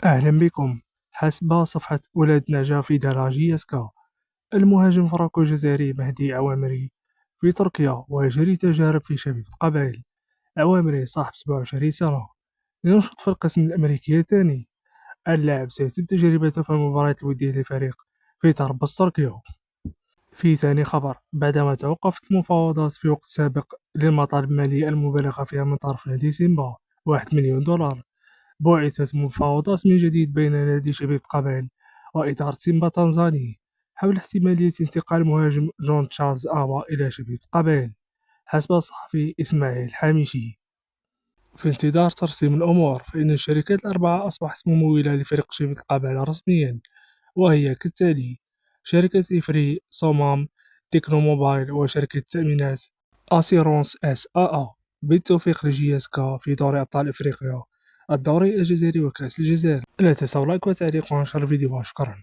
أهلا بكم. حسب صفحة ولاد نجا في دراجي يسكا، المهاجم الفرنكو-جزائري مهدي عوامري في تركيا ويجري تجارب في شبيبة قبائل. عوامري صاحب 27 سنة ينشط في القسم الأمريكي الثاني. اللاعب سيتم تجربته في المباريات الودية لفريق في طرابلس تركيا. في ثاني خبر، بعدما توقفت المفاوضات في وقت سابق للمطالب المالية المبالغة فيها من طرف نادي سيمبا 1 مليون دولار، بعثت مفاوضات من جديد بين نادي شبيبة قبائل وإدارة سيمبا تنزاني حول احتمالية انتقال المهاجم جون تشارلز آوا إلى شبيبة قبائل، حسب الصحفي إسماعيل حامشي. في انتظار ترسيم الأمور، فإن الشركات الأربعة أصبحت ممولة لفريق شبيبة قبائل رسميا، وهي كالتالي: شركة إفري، صمام، تكنو موبايل، وشركة التأمينات أسيرونس اس آ. بالتوفيق لجياسكا في دوري أبطال إفريقيا، الدوري الجزائري وكأس الجزائر. لا تنسوا لايك وتعليق ونشر الفيديو، شكرا.